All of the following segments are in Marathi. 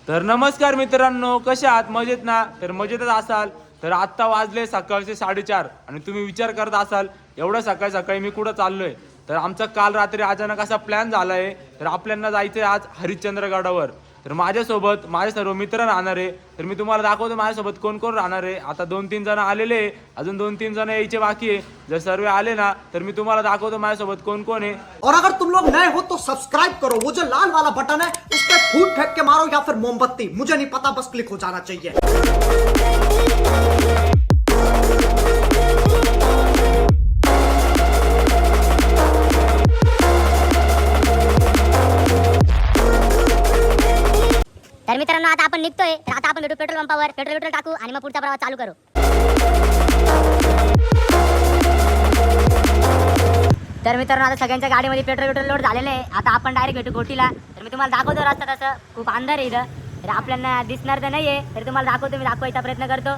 तर नमस्कार मित्रांनो, कशा आहात? मजेत ना? तर मजेतच असाल तर आत्ता वाजले सकाळचे 4:30 आणि तुम्ही विचार करत असाल एवढं सकाळी सकाळी मी कुठं चाललोय. तर आमचा काल रात्री अचानक असा प्लॅन झाला आहे. तर आपल्याला जायचं आहे आज हरिश्चंद्रगडावर. तर माझ्यासोबत माझे सर्व मित्र राहणार आहे. तर मी तुम्हाला दाखवतो माझ्यासोबत कोण कोण राहणार आहे. आता 2-3 जण आलेले आहे, अजून 2-3 जण यायचे बाकी आहे. जर सर्व आले ना तर मी तुम्हाला दाखवतो माझ्यासोबत कोण कोण आहे. और अगर तुम लोग नए हो तो सब्सक्राइब करो, वो जो लाल वाला बटन है उस पे फूट फेंक के मारो या फिर मोमबत्ती, मुझे नहीं पता, बस क्लिक हो जाना चाहिए। तर मित्रांनो आता आपण निघतोय. तर आता आपण भेटू पेट्रोल पंपावर, पेट्रोल टाकू आणि मग पुढचा प्रवास चालू करू. तर मित्रांनो आता सगळ्यांच्या गाडीमध्ये पेट्रोल लोड झालेलं आहे. आता आपण डायरेक्ट भेटू घोटीला. तर मी तुम्हाला दाखवतो रस्ता, तसं खूप अंधार आहे इथं. तर आपल्याला दिसणार तर नाहीये, तर तुम्हाला दाखवतो, मी दाखवायचा प्रयत्न करतो.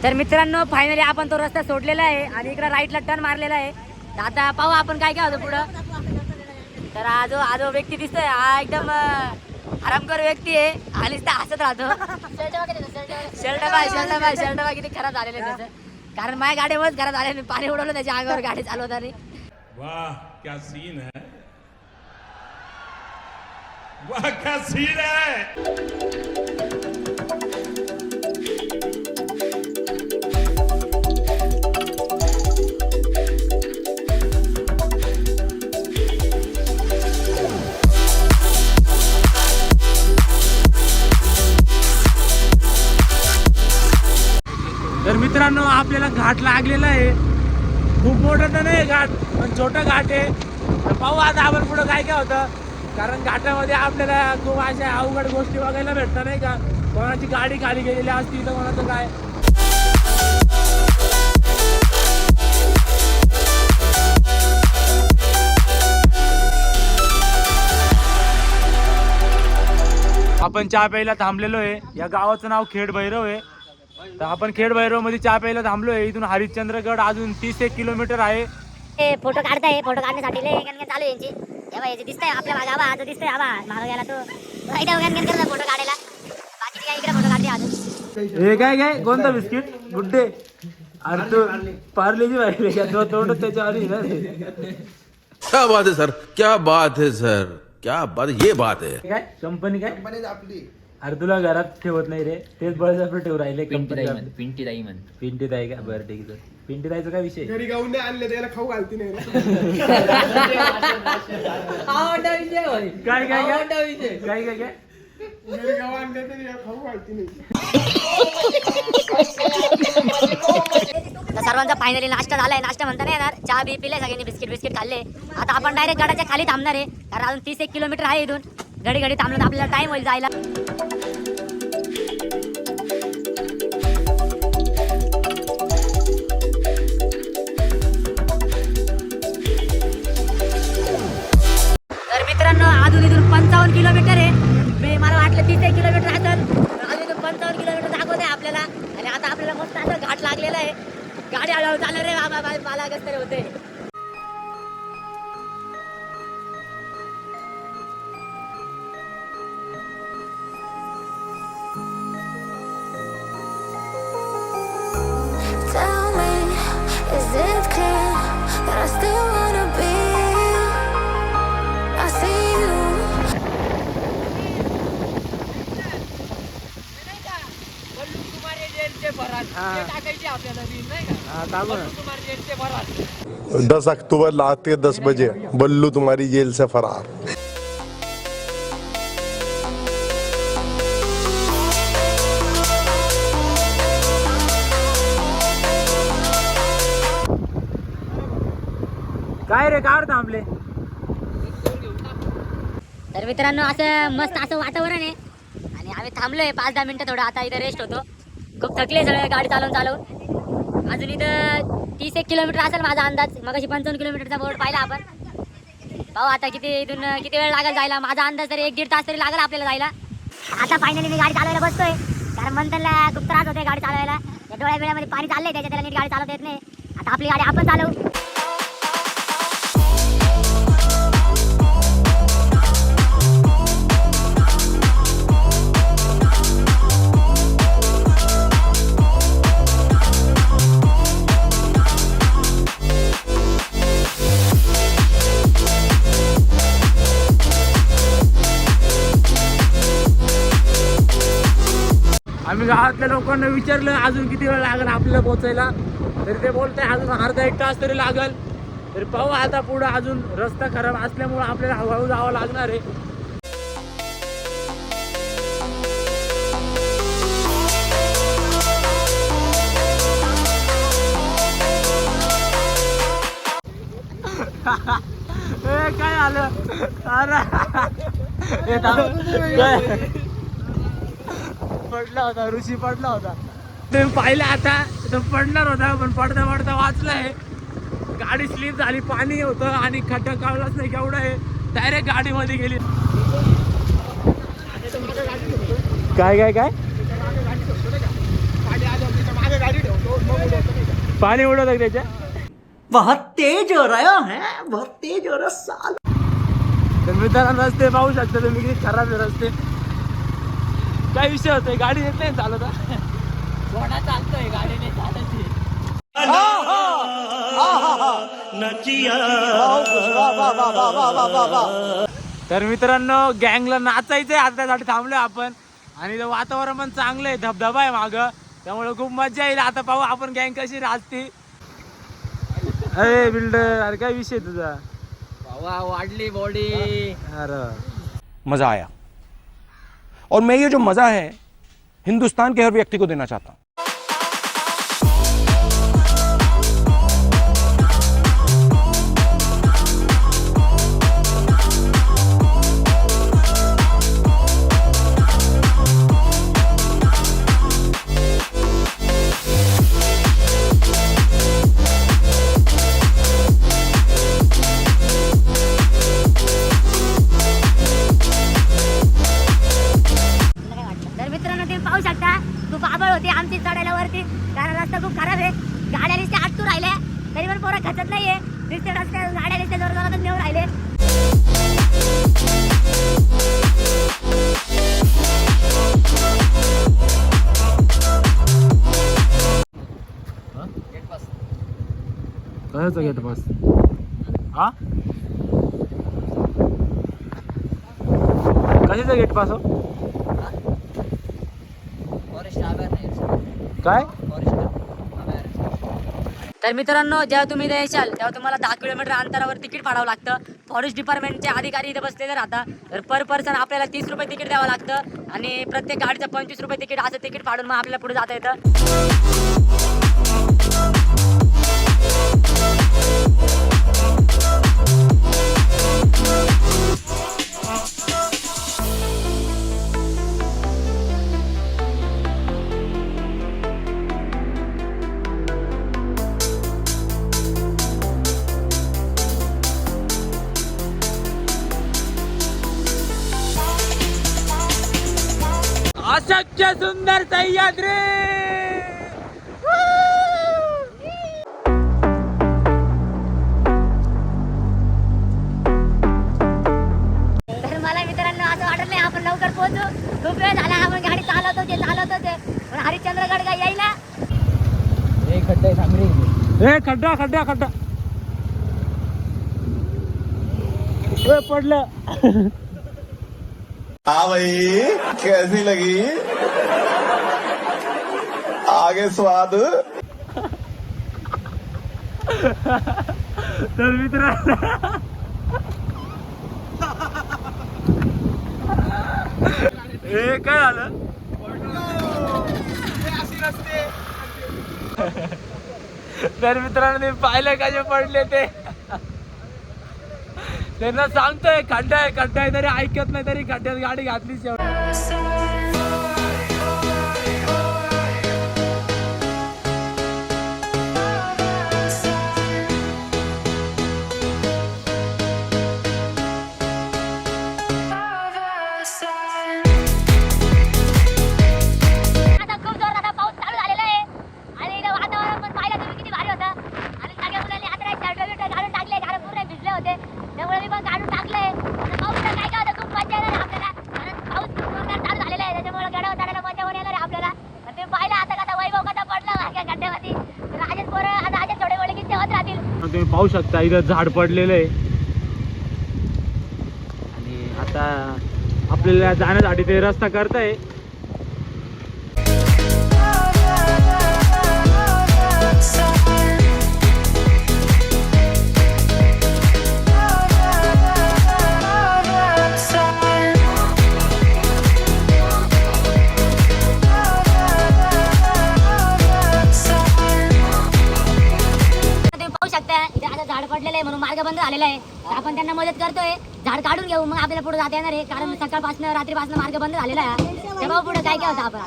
तर मित्रांनो फायनली आपण तो रस्ता सोडलेला आहे आणि इकडे राईटला टर्न मारलेला आहे. तर आता पाहू आपण काय काय होतं पुढं. तर हा जो व्यक्ती दिसतोय हा एकदम आरामकर व्यक्ती आहे आणि तो हसत राहतो. शर्ट बा किती खराब झालेलं आहे त्याचं, कारण माझ्या गाडीवरच खराब झाले, पाणी उडवलं त्याच्या अंगावर गाडी चालवताना. वाह क्या सीन है, वाह क्या सीन है. तर मित्रांनो आपल्याला घाट लागलेला आहे. खूप मोठं तर नाही घाट, पण छोटा घाट आहे. तर पाहू आता आपण पुढं काय काय होतं, कारण घाटामध्ये आपल्याला खूप अशा अवघड गोष्टी बघायला भेटतात नाही का. कोणाची गाडी खाली गेलेली असती तर कोणाचं काय. आपण चहा प्यायला थांबलेलो आहे. या गावाचं नाव खेड भैरव आहे. तर आपण खेड भैरव मध्ये चहा प्यायला थांबलोय. इथून हरिश्चंद्रगड अजून 31 किलोमीटर आहे. फोटो काढताय, फोटो काढण्यासाठी लय गणगण चालू आहे यांची. हे बघा, दिसतंय आपल्या मागे, आता दिसतंय हवा मागं गेला तो इथं गणगण करला फोटो काढायला. बाकीचे काय इकडे फोटो काढते अजून. हे काय काय कोणता बिस्किट गुड्डे? अरे तू पार्लेजी पाहिजे का? तो तोंड त्याच्यावर आहे ना रे. क्या बात है सर, क्या बात है सर, क्या बात, ये बात है. काय कंपनी काय आपली? अरे तुला घरात ठेवत नाही रे, तेच बळजबरी ठेवू राहिले. पिंटी दाई म्हण. पिंटी दाई का? बरं ठीक आहे. पिंटी दाईचा काय विषय? घरी गाऊन नाही आणले त्याला खाऊ घालती नाही. काय काय काय काय काय घरी गाव आणले तरी खाऊ घालती नाही. तर सर्वांचा फायनली नाश्ता झालाय. नाश्ता म्हणता नाही येणार, चहा बी पिले सगळ्यांनी, बिस्किट खाल्ले. आता आपण डायरेक्ट गडाच्या खाली थांबणार आहे, कारण अजून 31 किलोमीटर आहे इथून. घडी थांबलं तर आपल्याला टाइम होईल जायला. तर मित्रांनो अजून इथून 55 किलोमीटर आहे. मला वाटलं 30 किलोमीटर असेल, अजून इथून 55 किलोमीटर दाखवत आहे आपल्याला. आणि आता आपल्याला मस्त असं घाट लागलेला आहे. गाडी हळूहळू चालणार रे बाबा, मला कसं तरी होते. Tell me, is it clear that I still wanna be? I see you. हा थांब ना. 10 अक्टूबर रात के 10 बजे बल्लू तुम्हारी जेल से फरार. काय रे कार थांबले? तर मित्रांनो असं मस्त असं वातावरण आहे आणि आम्ही थांबलोय 5-10 मिनिटं थोडं. आता इथं रेस्ट होतो. खूप थकले सगळे गाडी चालवून. अजून इथं 30 किलोमीटर असेल माझा अंदाज. मगाशी 55 किलोमीटरचा बोर्ड पाहिला आपण. पाहू आता इथून किती वेळ लागेल जायला. माझा अंदाज तरी 1-1.5 तास तरी लागेल आपल्याला जायला. आता फायनली मी गाडी चालवायला बसतोय, कारण मंथनला खूप त्रास होतोय गाडी चालवायला. या डोळ्या वेळामध्ये पाणी चाललंय त्याच्या, त्याला नीट गाडी चालवता येत नाही. आता आपली गाडी आपण चालवू. आम्ही गावातल्या लोकांना विचारलं अजून किती वेळ लागेल आपल्याला पोहोचायला, तरी ते बोलताय अजून अर्धा-1 तास तरी लागेल. तरी पाहू आता पुढं, अजून रस्ता खराब असल्यामुळे आपल्याला हळूहळू जावं लागणार आहे. काय आलं अरे पडला होता, ऋषी पडला होता. तुम्ही पाहिलं आता तो पडणार होता, पण पडता पडता वाचलाय. गाडी स्लिप झाली, पाणी होतं आणि खड्डा कळलाच नाही केवढं आहे, डायरेक्ट गाडीमध्ये गेली. काय पाणी उडवत त्याच्या. बहुत तेज हो रहा है, बहुत तेज हो रहा साल. तर मित्रांनो रस्ते पाहू शकता तुम्ही किती खराब आहे रस्ते. काय विषय होतोय, गाडी येत नाही चालवता. घोडा चालतोय, गाडी नाही चालत. तर मित्रांनो गँगला नाचायचंय, आता त्यासाठी थांबलोय आपण. आणि वातावरण पण चांगलं आहे, धबधबा आहे माग, त्यामुळे खूप मजा येईल. आता पाहू आपण गँग कशी राजती. अरे बिल्डर, अरे काय विषय तुझा. वाढली बॉडी. अरे मजा आया, और मैं ये जो मजा है हिंदुस्तान के हर व्यक्ति को देना चाहता हूं. खूप आबळ होती आमची चढायला वरती, कारण रस्ता खूप खराब आहे. गाड्या नुसते आटू राहिल्या, तरी पण पोरं खचत नाहीये. नुसते रस्ते गाड्या नुसते जोरात नेऊन राहिले. कशाचा गेट पास. हा कशाचा गेट पास हो. काय. तर मित्रांनो जेव्हा तुम्ही इथे येशाल तेव्हा तुम्हाला 10 किलोमीटर अंतरावर तिकीट फाडावं लागतं. फॉरेस्ट डिपार्टमेंटचे अधिकारी इथे बसलेले राहतात. तर पर पर्सन आपल्याला 30 रुपये तिकीट द्यावं लागतं आणि प्रत्येक गाडीचं 25 रुपये तिकीट, असं तिकीट फाडून मग आपल्याला पुढे जाता येतं. अशक्य सुंदर सह्याद्री. तर मला मित्रांनो असं वाटत नाही आपण लवकर पोहोचू. खूप वेळ झाला आपण गाडी चालवतो पण हरिश्चंद्रगड काय यायला. खड्डा पडलं. हाँ भाई, कैसी लगी आगे स्वाद. तर मित्रांनो हे काय आलं. तर मित्रांनो ते पाहिलं का जे पडले ते. त्यांना सांगतोय खड्डा आहे तरी ऐकत नाही, तरी खड्ड्यात गाडी घातलीच. तुम्ही पाहू शकता इथं झाड पडलेलं आहे आणि आता आपल्याला जाण्यासाठी ते रस्ता करताय. झाड पडलेलं आहे म्हणून मार्ग बंद झालेला आहे. आपण त्यांना मदत करतोय, झाड काढून घेऊ मग आपल्याला पुढे जाता येणार आहे. कारण सकाळपासून रात्रीपासून मार्ग बंद झालेला आहे. तेव्हा पुढे काय काय होतं आपण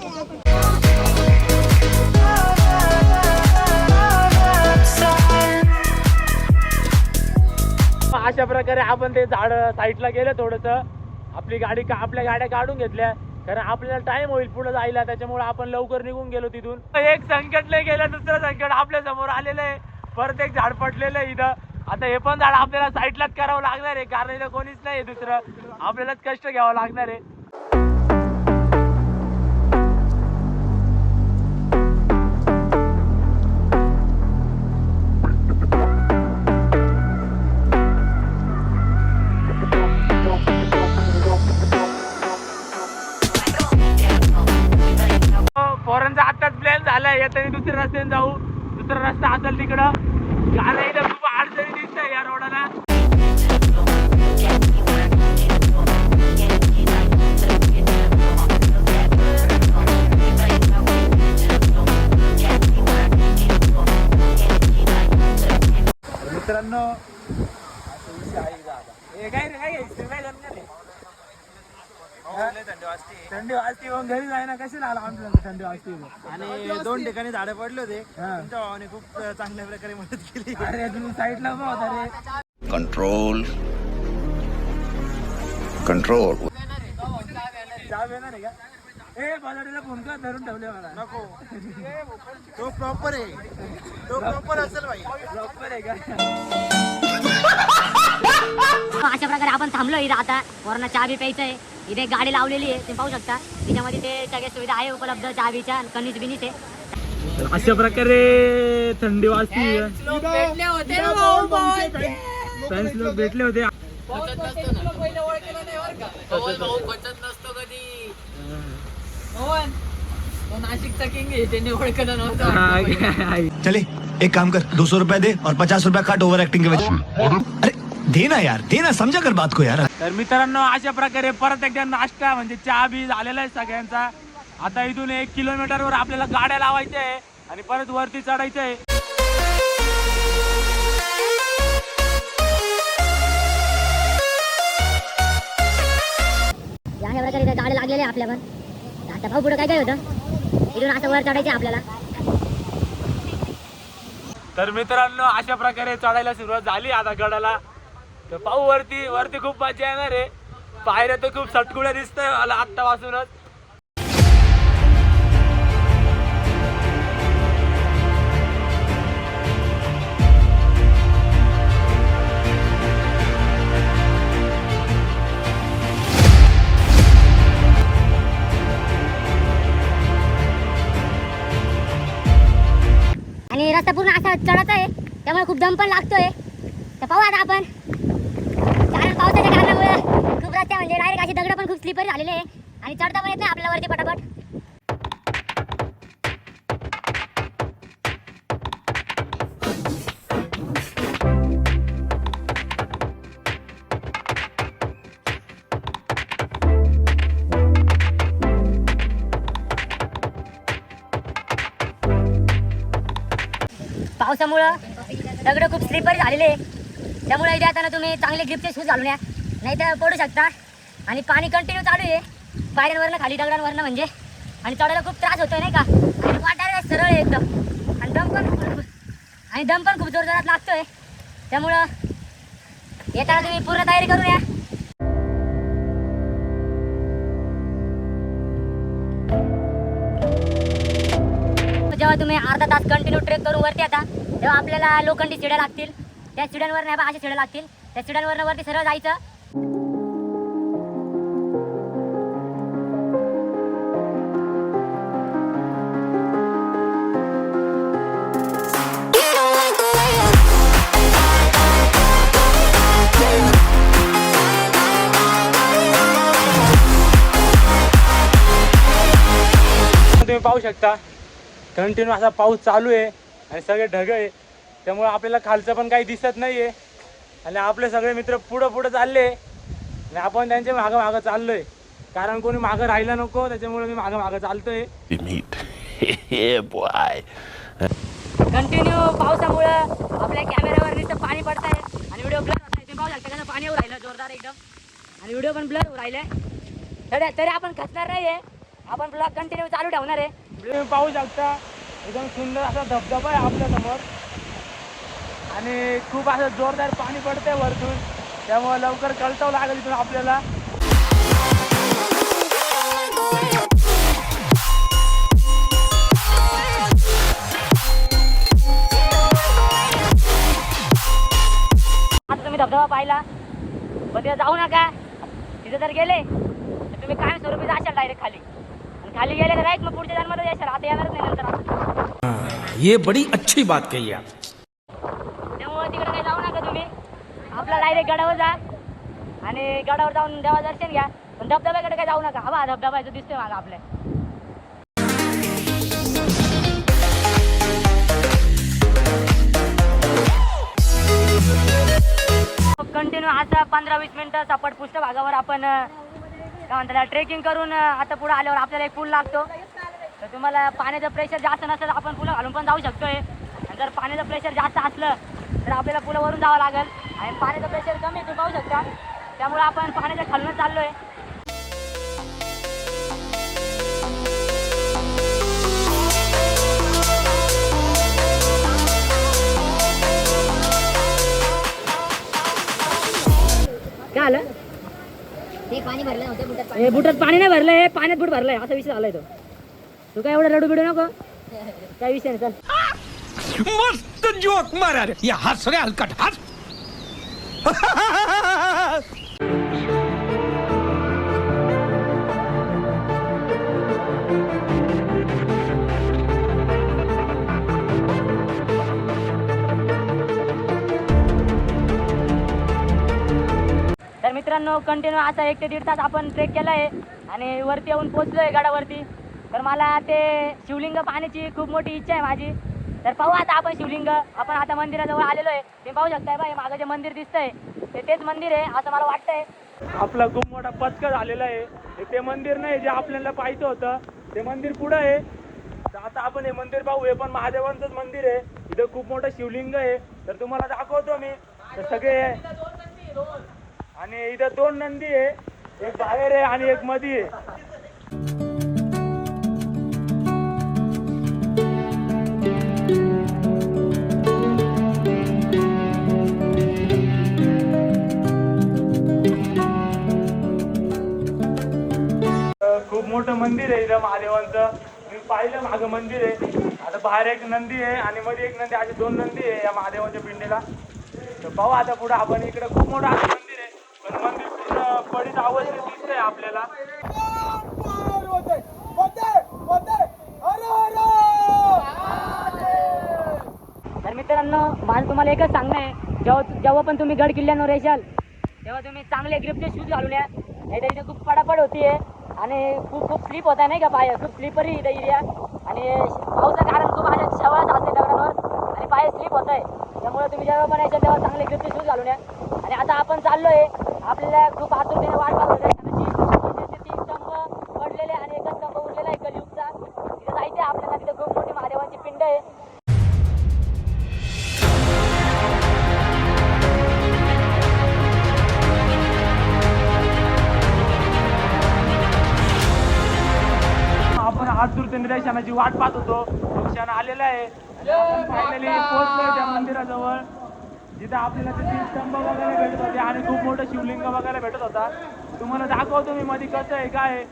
अशा प्रकारे आपण ते झाड साईडला गेलं थोडस, आपली गाडी आपल्या गाड्या काढून घेतल्या कारण आपल्याला टाइम होईल पुढे जायला, त्याच्यामुळे आपण लवकर निघून गेलो तिथून. एक संकट नाही गेलं, दुसरं संकट आपल्या समोर आलेलं आहे. परत एक झाड पडलेलं आहे इथं. आता हे पण झाड आपल्याला साईडलाच करावं लागणार आहे कारण इथं कोणीच नाही, दुसरं आपल्यालाच कष्ट घ्यावं लागणार आहे. पोरांचा आताच प्लॅन झालाय, येताना दुसऱ्या रस्त्याने जाऊ. दुसरा रस्ता असेल तिकडं. गाड्या इथं खूप अडचणी दिसतंय या रोडाला. मित्रांनो थंडी वाजती मग घरी जाय ना. कशी लागला आमच्या थंडी वाजती आणि 2 ठिकाणी झाडे पडले होते. तुमच्या भावाने खूप चांगल्या प्रकारे मदत केली. अरे तुम्ही साईडला उभा होता रे. Control control. जाब येणार आहे का? ए बाजाडीला फोन कर, धरून ठेवले मला. नको, तो प्रॉपर आहे, तो प्रॉपर असेल भाई. प्रॉपर आहे का? अशा प्रकारे आपण थांबलो इथं. आता वरना चहा बी प्यायचं आहे. इथे गाडी लावलेली आहे, तुम्ही पाहू शकता. तिच्यामध्ये ते सगळ्या सुविधा आहे उपलब्ध, चहा बीच्या, कणीस बिनीस आहे. अशा प्रकारे थंडी वाजती. भेटले होते फ्रेंड्स लोक भेटले होते. नसतो कधी. तो नाशिकचा किंग आहे, त्यांनी ओळखलं नव्हतं. चले एक काम कर, 200 रुपया दे और 50 रुपया काट ओवर एक्टिंग के वजह. अरे देना यार, देना, समझा कर बात को यार. तर मित्रांनो अशा प्रकारे परत एकदा नाश्ता म्हणजे चहा बी झालेला आहे सगळ्यांचा. आता इथून 1 किलोमीटरवर आपल्याला गाड्या लावायच्या आहे आणि परत वरती चढायचं आहे. अशा प्रकारे इथे गाडी लागलेली आहे आपल्या पण. आता भाऊ पुढे काय काय होतं, इथून असं वर चढायचं आपल्याला. तर मित्रांनो अशा प्रकारे चढायला सुरुवात झाली आता गडाला. तर पाहू वरती. वरती खूप मजा येणार आहे. पायऱ्या तर खूप सटकुळ्या दिसतंय मला आत्तापासूनच. आणि रस्ता पूर्ण असा चढायचा आहे, त्यामुळे खूप दम पण लागतोय. तर पाहू आता आपण. कारण पावसाच्या कारणामुळे खूप रस्ते म्हणजे डायरेक्ट अशी दगड पण खूप स्लिपरी झालेले आहे आणि चढता पण येत नाही आपल्याला वरती पटापट. पावसामुळं दगड खूप स्लिपरी झालेले आहे, त्यामुळे इथे आता तुम्ही चांगले ग्रिपचे शूज घालून या, नाही तर पडू शकता. आणि पाणी कंटिन्यू चालू आहे पायऱ्यांवरनं खाली दगडांवरनं म्हणजे. आणि चढायला खूप त्रास होतोय नाही का. आणि वाटायला सरळ आहे एकदम. आणि दम पण खूप जोरजोरात लागतोय, त्यामुळं येताना तुम्ही पूर्ण तयारी करून या. जेव्हा तुम्ही अर्धा तास कंटिन्यू ट्रेक करून वरती आता, तेव्हा आपल्याला लोखंडी शिड्या लागतील. त्या शिड्यांवर नाही बा अशा शिड्या लागतील. त्या शिड्यांवरनं वरती सरळ जायचं. You don't like the way I शकता कंटिन्यू असा पाऊस चालू आहे आणि सगळे ढग आहे, त्यामुळे आपल्याला खालचं पण काही दिसत नाही आहे. आणि आपले सगळे मित्र पुढं चालले आणि आपण त्यांच्या मागं चाललोय, कारण कोणी मागं राहायला नको, त्याच्यामुळे मी मागं चालतोय. कंटिन्यू पावसामुळं आपल्या कॅमेऱ्यावर नुसतं पाणी पडत आहे आणि व्हिडिओ ब्लर होत आहे. ते पाहू शकता कसं पाणी येऊ राहिलं जोरदार एकदम आणि व्हिडिओ पण ब्लर होऊ राहिलाय. तरी आपण खचणार नाही आहे, आपण ब्लॉग कंटिन्यू चालू ठेवणार आहे. तुम्ही पाहू शकता एकदम सुंदर असा धबधबा आहे आपल्या समोर आणि खूप असं जोरदार पाणी पडतंय वरतून, त्यामुळे लवकर कळतावं लागेल इथून आपल्याला. आता तुम्ही धबधबा पाहिला पण तिथे जाऊ नका. तिथे जर गेले तर तुम्ही कायमस्वरूपी जाशाल डायरेक्ट खाली, आणि खाली गेले तर राईट मग पुढच्या जन्माला जाशाल. आता येणारच नाही नंतर. ये बड़ी अच्छी बात कही आप. त्यामुळे तिकडे काही जाऊ नका तुम्ही, आपला डायरेक्ट गडावर जा आणि गडावर जाऊन देवा दर्शन घ्या. पण धबधब्याकडे काही जाऊ नका. हा धबधबा जो दिसतोय मागं आपल्या, कंटिन्यू असा 15-20 मिनिटं सपाट पृष्ठभागावर आपण काय म्हणतात ट्रेकिंग करून आता पुढे आल्यावर आपल्याला एक पूल लागतो. तर तुम्हाला पाण्याचं प्रेशर जास्त नसेल तर आपण पुलं घालून पण जाऊ शकतोय. आणि जर पाण्याचं प्रेशर जास्त असलं तर आपल्याला पुलावरून जावं लागेल. आणि पाण्याचं प्रेशर कमी तुम्ही पाहू शकता, त्यामुळे आपण पाण्याच्या खालून चाललोय. काय आलं? ते पाणी भरलं नव्हतं बुटात. हे बुटात पाणी नाही भरलं, हे पाण्यात बुट भरलंय असा विषय झालाय तो. तू काय एवढं रडू बिडू नको, काय विषय नाही. चल मस्त जोक मारा रे. या हंस रे हलकट हंस. तर मित्रांनो कंटिन्यू असा 1 ते 1.5 तास आपण ट्रेक केला आहे आणि वरती येऊन पोहोचलोय गडावरती. तर मला ते शिवलिंग पाहण्याची खूप मोठी इच्छा आहे माझी. तर पाहू आता आपण शिवलिंग. आपण आता मंदिराजवळ आलेलो आहे. तुम्ही पाहू शकताय बाई मागं जे मंदिर दिसतंय तेच मंदिर आहे असं मला वाटतंय. आपला खूप मोठा पचका झालेला आहे. ते मंदिर नाही जे आपल्याला पाहायचं होतं, ते मंदिर पुढं आहे. तर आता आपण हे मंदिर पाहू. हे पण महादेवांचंच मंदिर आहे. इथं खूप मोठं शिवलिंग आहे. तर तुम्हाला दाखवतो मी. तर सगळे आणि इथं 2 नंदी आहे, एक बाहेर आहे आणि एक मध्ये आहे. खूप मोठं मंदिर आहे इथं महादेवांचं. मी पाहिलं मागं मंदिर आहे. आता बाहेर एक नंदी आहे आणि मध्ये एक नंदी, असे 2 नंदी आहे या महादेवाच्या पिंडीला. तर पाहू आता पुढे आपण. इकडे खूप मोठं असं मंदिर आहे, पण मंदिर पूर्ण पडीत अवस्थेत दिसतंय आपल्याला. तर मित्रांनो माझं तुम्हाला एकच सांगणं आहे, जेव्हा पण तुम्ही गड किल्ल्यांवर येशाल तेव्हा तुम्ही चांगले ग्रिपचे शूज घालून या. नाही तर इथे खूप पडापड होती आहे आणि खूप स्लिप होत आहे नाही का पाय. खूप स्लिपरी इथं एरिया आणि पावसाचं कारण खूप अशा शेवाळच असते दगडांवर आणि पाय स्लिप होत आहे. त्यामुळे तुम्ही जेव्हा पण यायचं तेव्हा चांगले ग्रिपचे शूज घालून या. आणि आता आपण चाललोय. आपल्याला खूप आतुरतेने वाट पाहत होते. 3 स्तंभ पडलेले आणि एकच स्तंभ उरलेला आहे कलियुगचा. तिथे जायचं आपल्याला. तिथे खूप मोठी महादेवाची पिंड आहे. आपण आतुरतेने दर्शनाची वाट पाहत होतो. क्षण आलेला आहे. फायनली पोहोचलोय त्या मंदिराजवळ, जिथे आपल्याला ते 3 स्तंभ वगैरे भेटत होते आणि खूप मोठं शिवलिंग वगैरे भेटत होता. तुम्हाला दाखवतो मी मध्ये कसं आहे काय आहे.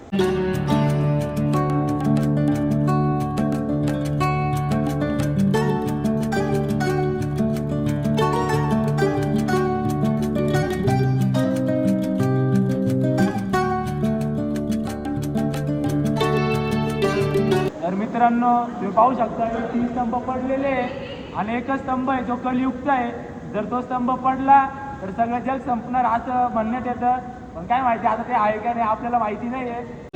तर मित्रांनो तुम्ही पाहू शकता 3 स्तंभ पडलेले आहे आणि एकच स्तंभ आहे जो कलियुगचा आहे. जर तो स्तंभ पडला तर सगळं जग संपणार असं म्हणण्यात येतं. पण काय माहिती आता ते आहे का नाही आपल्याला माहिती नाही आहे.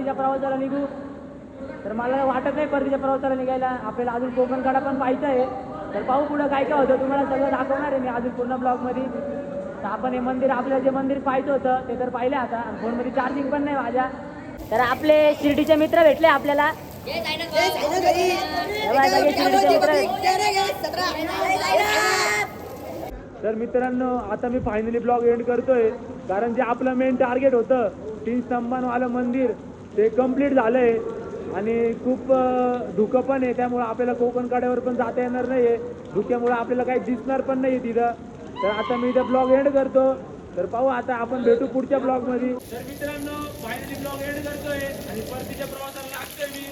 परतीच्या प्रवासाला निघू. तर मला वाटत नाही परतीच्या प्रवासाला निघायला. आपल्याला अजून कोकणकडा पण पाहायचं आहे. तर पाहू पुढं काय काय होतं, तुम्हाला सगळं दाखवणार आहे मी अजून पूर्ण ब्लॉगमध्ये. तर आपण हे मंदिर, आपल्याला जे मंदिर पाहायचं होतं ते तर पाहिलं आता. आणि फोनमध्ये चार्जिंग पण नाही माझ्या. तर आपले शिर्डीचे मित्र भेटले आपल्याला. तर मित्रांनो आता मी फायनली ब्लॉग एंड करतोय, कारण जे आपलं मेन टार्गेट होतं 3 स्तंभांवालं मंदिर ते कम्प्लीट झालंय. आणि खूप धुकं पण आहे, त्यामुळे आपल्याला कोकण कड्यावर पण जाता येणार नाही आहे. धुक्यामुळे आपल्याला काही दिसणार पण नाही तिथं. तर आता मी इथं ब्लॉग एंड करतो. तर पाहू आता आपण भेटू पुढच्या ब्लॉगमध्ये. तर मित्रांनो फायनली ब्लॉग एंड करतोय आणि परतीच्या प्रवासाला लागतोय मी.